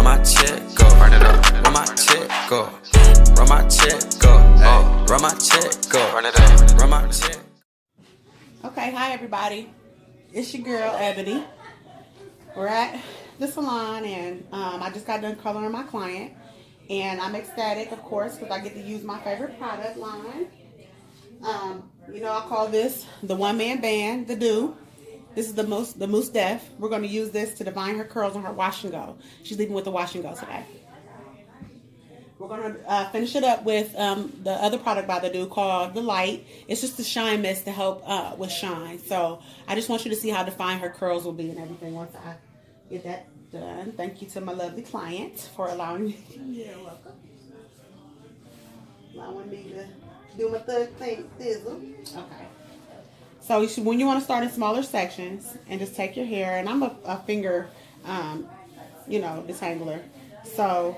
Run my check go. Run it up. Run my check go. Run my check go. Hey. Run my check go. Run it up. Run my check. Okay, hi everybody. It's your girl Ebony. We're at the salon and I just got done coloring my client. And I'm ecstatic, of course, because I get to use my favorite product line. I call this the one-man band, the Doux. This is the Mousse Def. We're going to use this to define her curls on her wash and go. She's leaving with the wash and go today. We're going to finish it up with the other product by the Doux called the Light. It's just a shine mist to help with shine. So I just want you to see how defined her curls will be and everything once I get that done. Thank you to my lovely client for allowing me. You're welcome. Allowing me to do my third thing, thizzle. Okay. So when you want to start in smaller sections and just take your hair, and I'm a finger, detangler. So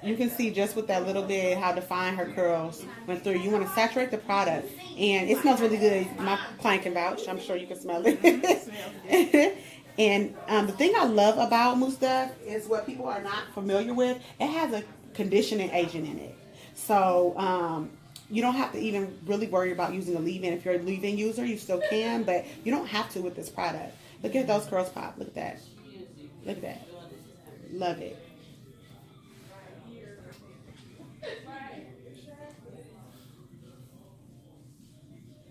you can see just with that little bit how defined her curls went through. You want to saturate the product, and it smells really good. My client can vouch. I'm sure you can smell it. And the thing I love about Mousse Def is what people are not familiar with. It has a conditioning agent in it. So you don't have to even really worry about using a leave-in. If you're a leave-in user, you still can, but you don't have to with this product. Look at those curls pop. Look at that. Look at that. Love it.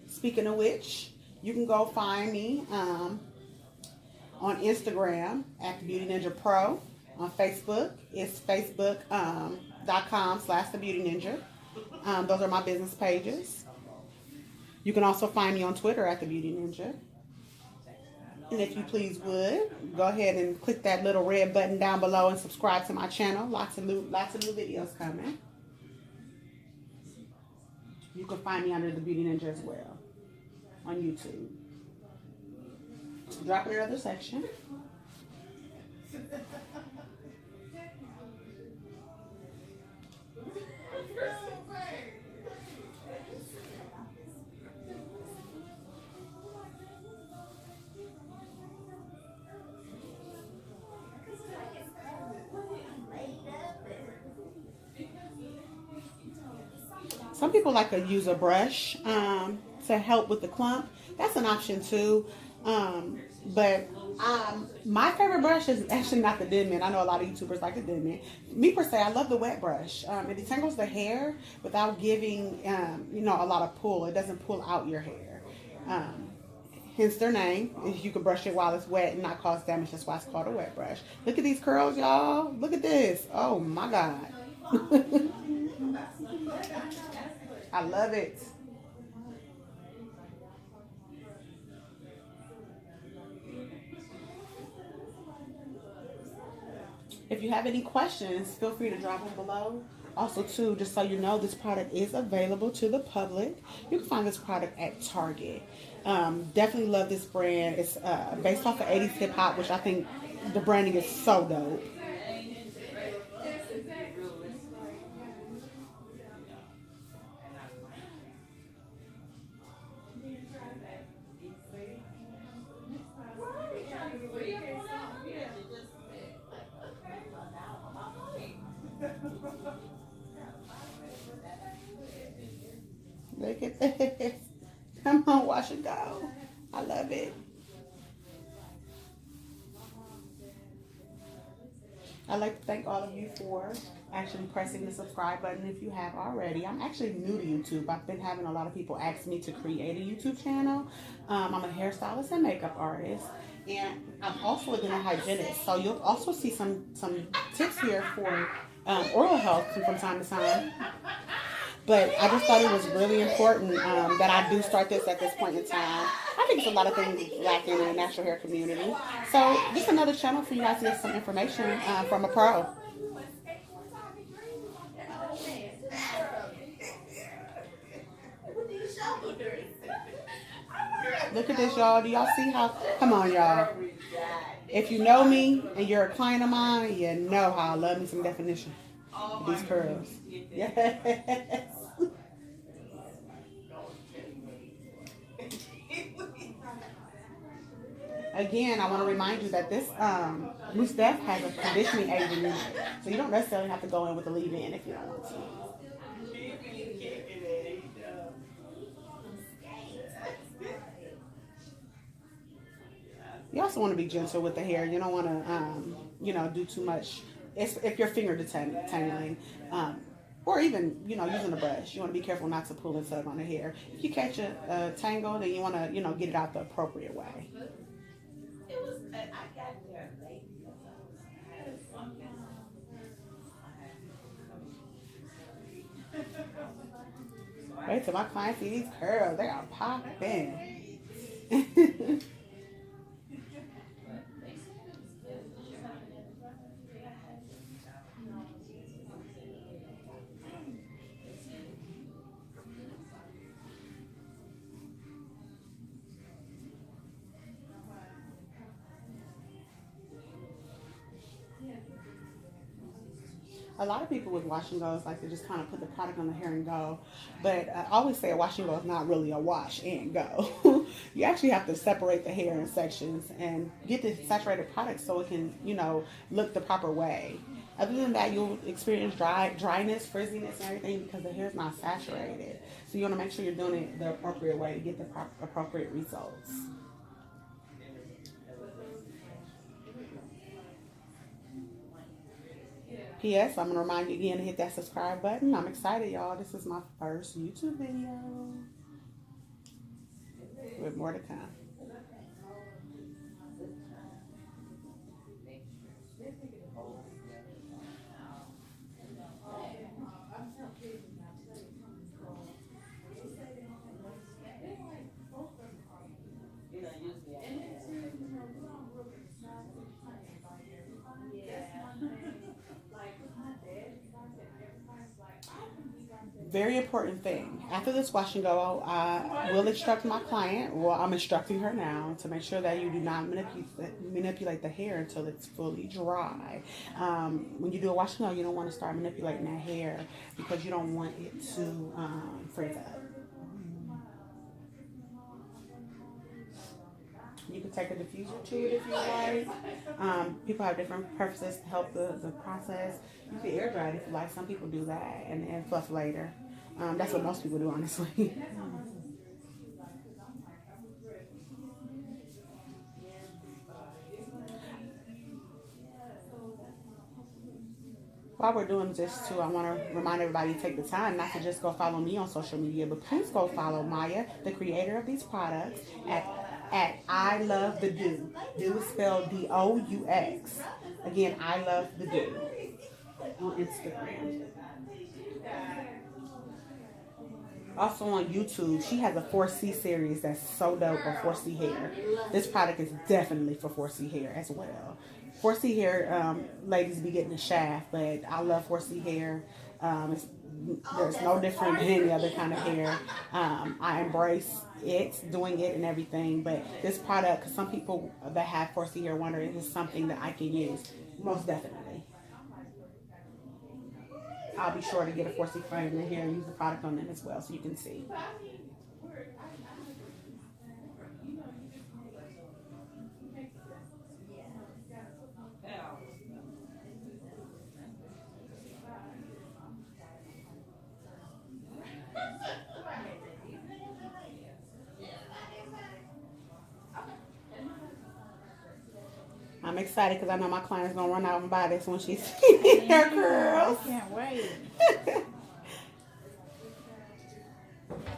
Speaking of which, you can go find me on Instagram at The Beauty Ninja Pro. On Facebook, it's facebook.com/thebeautyninja. Those are my business pages. You can also find me on Twitter at The Beauty Ninja. And if you please would, go ahead and click that little red button down below and subscribe to my channel. Lots of new videos coming. You can find me under The Beauty Ninja as well on YouTube. Drop in another section. Some people like to use a brush to help with the clump. That's an option too. But my favorite brush is actually not the Denman. I know a lot of YouTubers like the Denman. Me per se, I love the wet brush. It detangles the hair without giving a lot of pull. It doesn't pull out your hair. Hence their name. You can brush it while it's wet and not cause damage. That's why it's called a wet brush. Look at these curls, y'all. Look at this. Oh my God. I love it. If you have any questions, feel free to drop them below. Also, too, just so you know, this product is available to the public. You can find this product at Target. Definitely love this brand. It's based off of 80s hip hop, which I think the branding is so dope. Look at this. Come on, wash and go. I love it. I'd like to thank all of you for actually pressing the subscribe button if you have already. I'm actually new to YouTube. I've been having a lot of people ask me to create a YouTube channel. I'm a hairstylist and makeup artist. And I'm also a dental hygienist. So you'll also see some tips here for oral health from time to time. But I just thought it was really important that I do start this at this point in time. I think it's a lot of things lacking in the natural hair community. So just another channel for you guys to get some information from a pro. Look at this, y'all. Do y'all see how? Come on, y'all. If you know me and you're a client of mine, you know how I love me some definition. These curls. Yes. Again, I want to remind you that this Mousse Def has a conditioning agent in it, so you don't necessarily have to go in with a leave-in if you don't want to. You also want to be gentle with the hair. You don't want to, do too much. If you're finger detangling, or even, using a brush, you want to be careful not to pull and tug on the hair. If you catch a tangle, then you want to, get it out the appropriate way. Wait till my clients see these curls. They are popping. A lot of people with wash and goes like to just kind of put the product on the hair and go, but I always say a wash and go is not really a wash and go. You actually have to separate the hair in sections and get the saturated product so it can, look the proper way. Other than that, you'll experience dryness, frizziness, and everything because the hair is not saturated. So you want to make sure you're doing it the appropriate way to get the appropriate results. P.S. I'm going to remind you again to hit that subscribe button. I'm excited, y'all. This is my first YouTube video with more to come. Very important thing. After this wash and go, I will instruct my client, well, I'm instructing her now, to make sure that you do not manipulate the hair until it's fully dry. When you do a wash and go, you don't want to start manipulating that hair because you don't want it to freeze up. You can take a diffuser to it if you like. People have different purposes to help the process. You can air dry it if you like. Some people do that and then fluff later. That's what most people do, honestly. While we're doing this too, I want to remind everybody to take the time not to just go follow me on social media, but please go follow Maya, the creator of these products, at I Love the Doux. Doux is spelled D-O-U-X. Again, I Love the Doux on Instagram. Also on YouTube, she has a 4C series that's so dope for 4C hair. This product is definitely for 4C hair as well. 4C hair, ladies be getting a shaft, but I love 4C hair. There's no different than any other kind of hair. I embrace it, doing it and everything, but this product, because some people that have 4C hair wonder, is this something that I can use? Most definitely. I'll be sure to get a 4C frame in here and use the product on them as well so you can see. I'm excited because I know my client's going to run out and buy this when she sees her curls. I can't wait.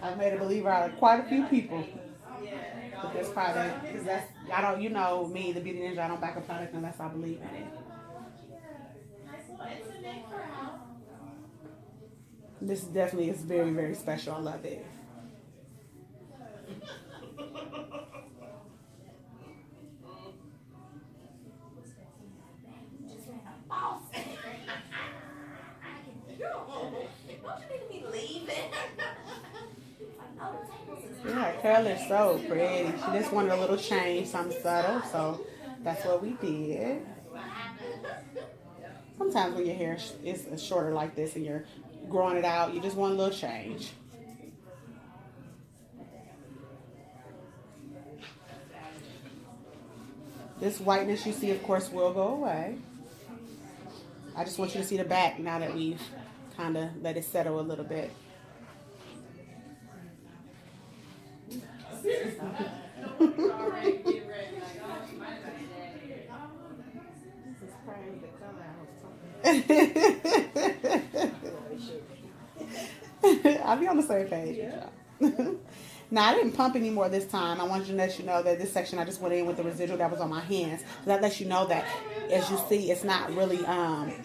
I've made a believer out of quite a few people with this product. Because that's, I don't, you know me, the Beauty Ninja, I don't back a product unless I believe in it. This definitely is very, very special. I love it. Yeah, her curl is so pretty. She just wanted a little change, something subtle, so that's what we did. Sometimes when your hair is shorter like this and you're growing it out, you just want a little change. This whiteness you see, of course, will go away. I just want you to see the back now that we've kind of let it settle a little bit. I'll be on the same page. Yeah. Now, I didn't pump anymore this time. I wanted to let you know that this section I just went in with the residual that was on my hands. So that lets you know that, as you see, it's not really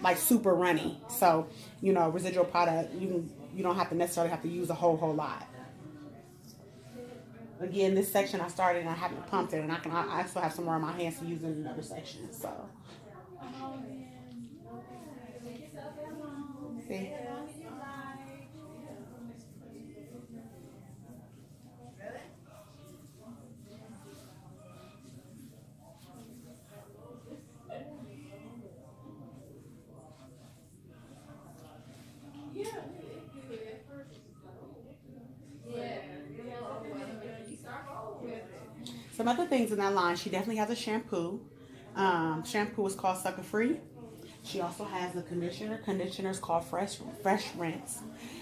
like super runny. So, you know, residual product, you don't have to necessarily have to use a whole lot. Again, this section I started and I haven't pumped it, and I still have some more on my hands to use in another section. So, see. Some other things in that line, she definitely has a shampoo. Shampoo is called Sucker Free. She also has a conditioner. Conditioner is called Fresh Rinse.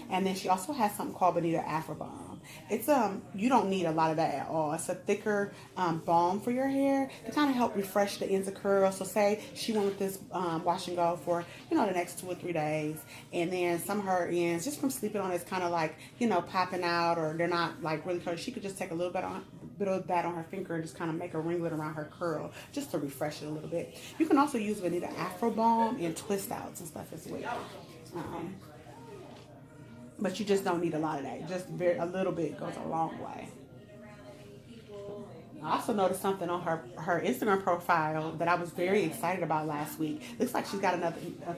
And then she also has something called Bonita Afro Balm. It's you don't need a lot of that at all. It's a thicker balm for your hair to kind of help refresh the ends of curls. So say she wanted this wash and go for the next 2 or 3 days, and then some of her ends just from sleeping on it's kind of like popping out, or they're not like really curly. She could just take a little bit of that on her finger and just kind of make a ringlet around her curl just to refresh it a little bit. You can also use Bonita Afro Balm and twist outs and stuff as well. But you just don't need a lot of that. Just a little bit goes a long way. I also noticed something on her Instagram profile that I was very excited about last week. Looks like she's got a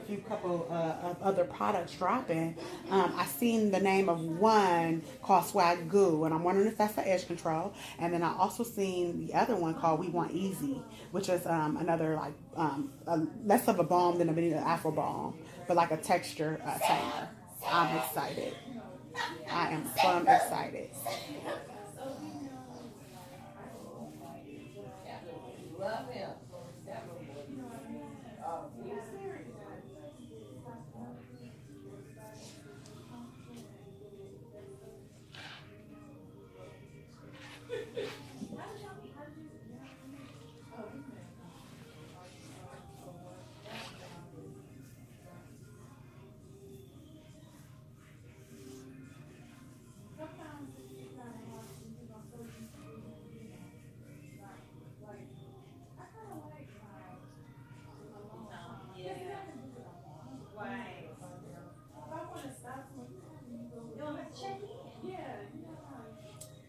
few couple of other products dropping. I seen the name of one called Swag Goo, and I'm wondering if that's the edge control. And then I also seen the other one called We Want Easy, which is another like less of a balm than a Bonita Afro Balm, but like a texture tamer. I'm excited. I am plumb excited. Love him.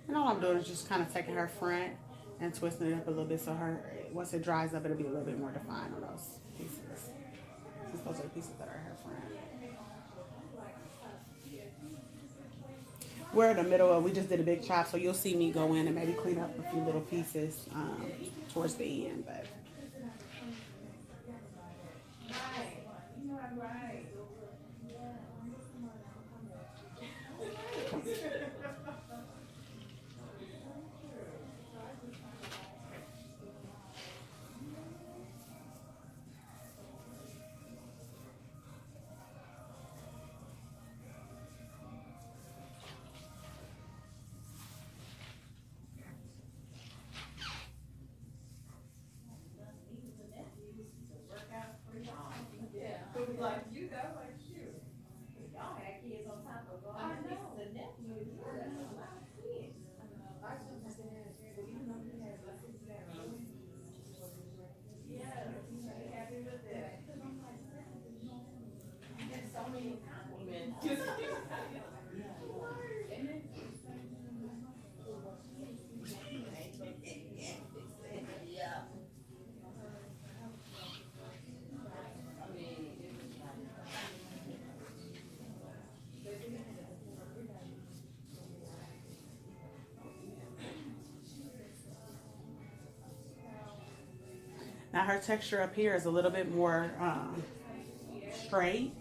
And all I'm doing is just kind of taking her front and twisting it up a little bit so once it dries up, it'll be a little bit more defined on those pieces. Since those are the pieces that are her front. We're in the middle of, we just did a big chop, so you'll see me go in and maybe clean up a few little pieces towards the end, but. Like you go, like shoot. Y'all had kids on top of all the nephews. Yeah, happy with that. So many compliments. Now her texture up here is a little bit more straight.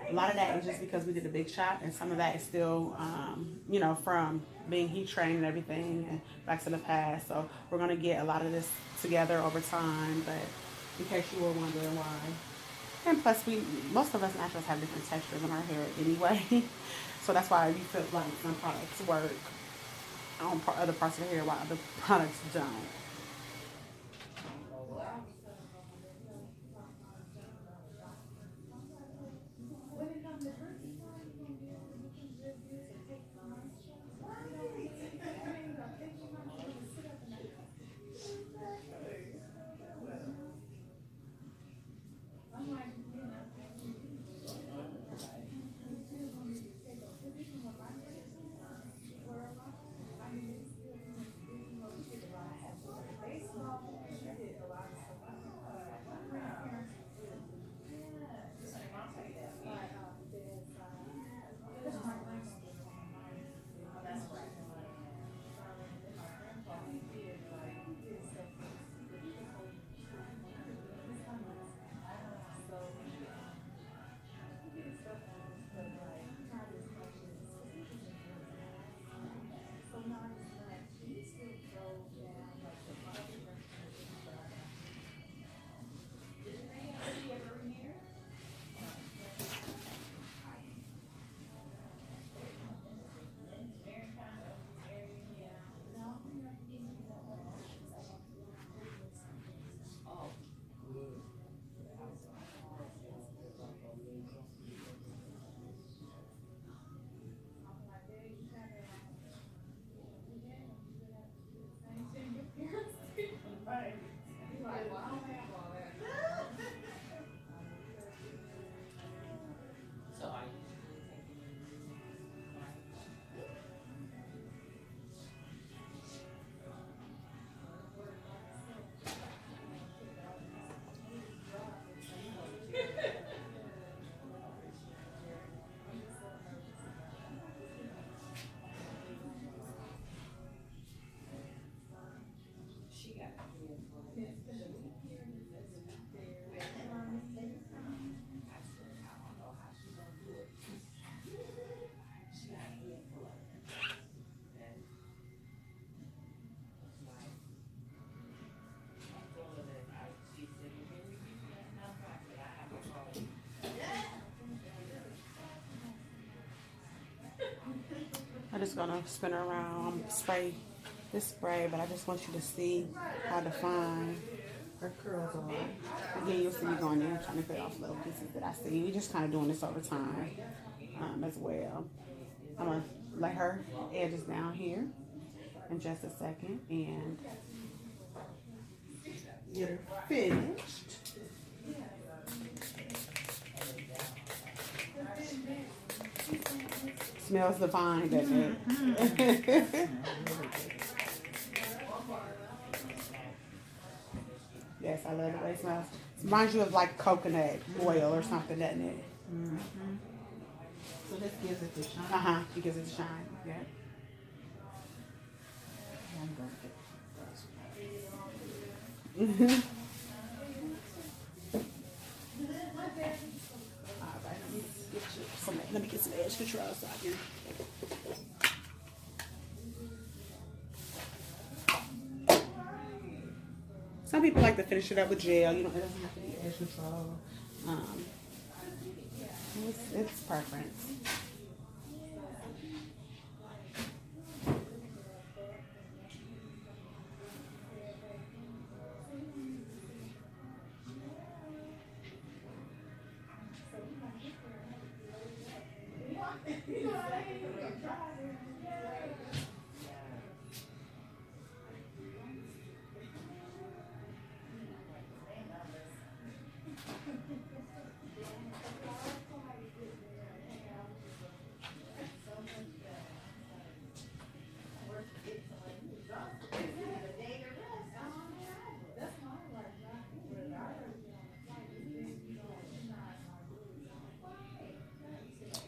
A lot of that is just because we did a big shot, and some of that is still, you know, from being heat trained and everything, and back to the past. So we're gonna get a lot of this together over time, but in case you were wondering why. And plus, most of us naturals have different textures in our hair anyway, so that's why you feel like some products work on other parts of the hair while other products don't. I'm just gonna spin around, spray this spray, but I just want you to see how defined her curls are. Again, you'll see me going in trying to cut off little pieces that I see. We're just kind of doing this over time as well. I'm gonna lay her edges down here in just a second and get her finished. Smells divine, doesn't it? Yes, I love the way it smells. It reminds you of like coconut oil or something, doesn't it? Mm-hmm. So this gives it the shine. It gives it a shine. Yeah. I'm gonna get those. Let me get some edge control so I can. Some people like to finish it up with gel. You know, it doesn't have to be edge control. It's preference.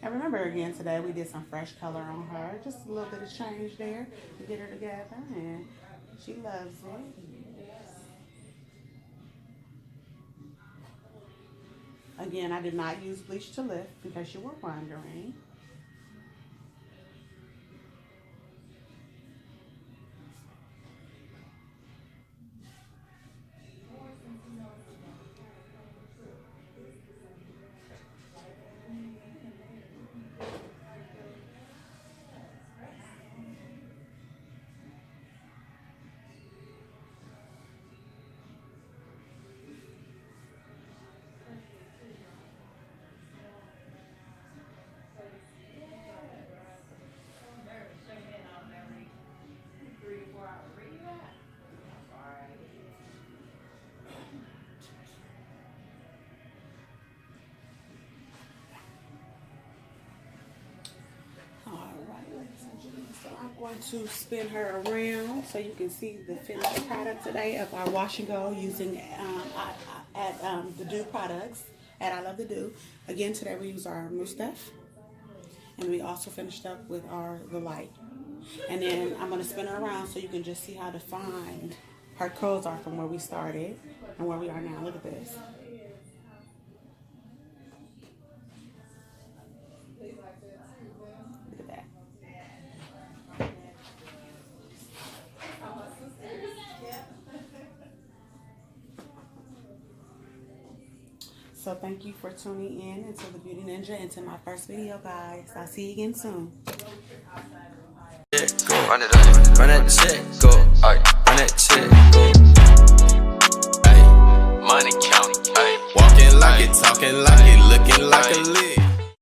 And remember again today we did some fresh color on her. Just a little bit of change there to get her together, and she loves it. Again, I did not use bleach to lift because you were wondering. So I'm going to spin her around so you can see the finished product today of our wash and go using the Doux products at I Love the Doux. Again, today we use our Mousse Def, and we also finished up with the light. And then I'm going to spin her around so you can just see how defined her curls are from where we started and where we are now. Look at this. Look at that. So thank you for tuning in into the Beauty Ninja, into my first video, guys. I'll see you again soon. Run it up, run that check, go.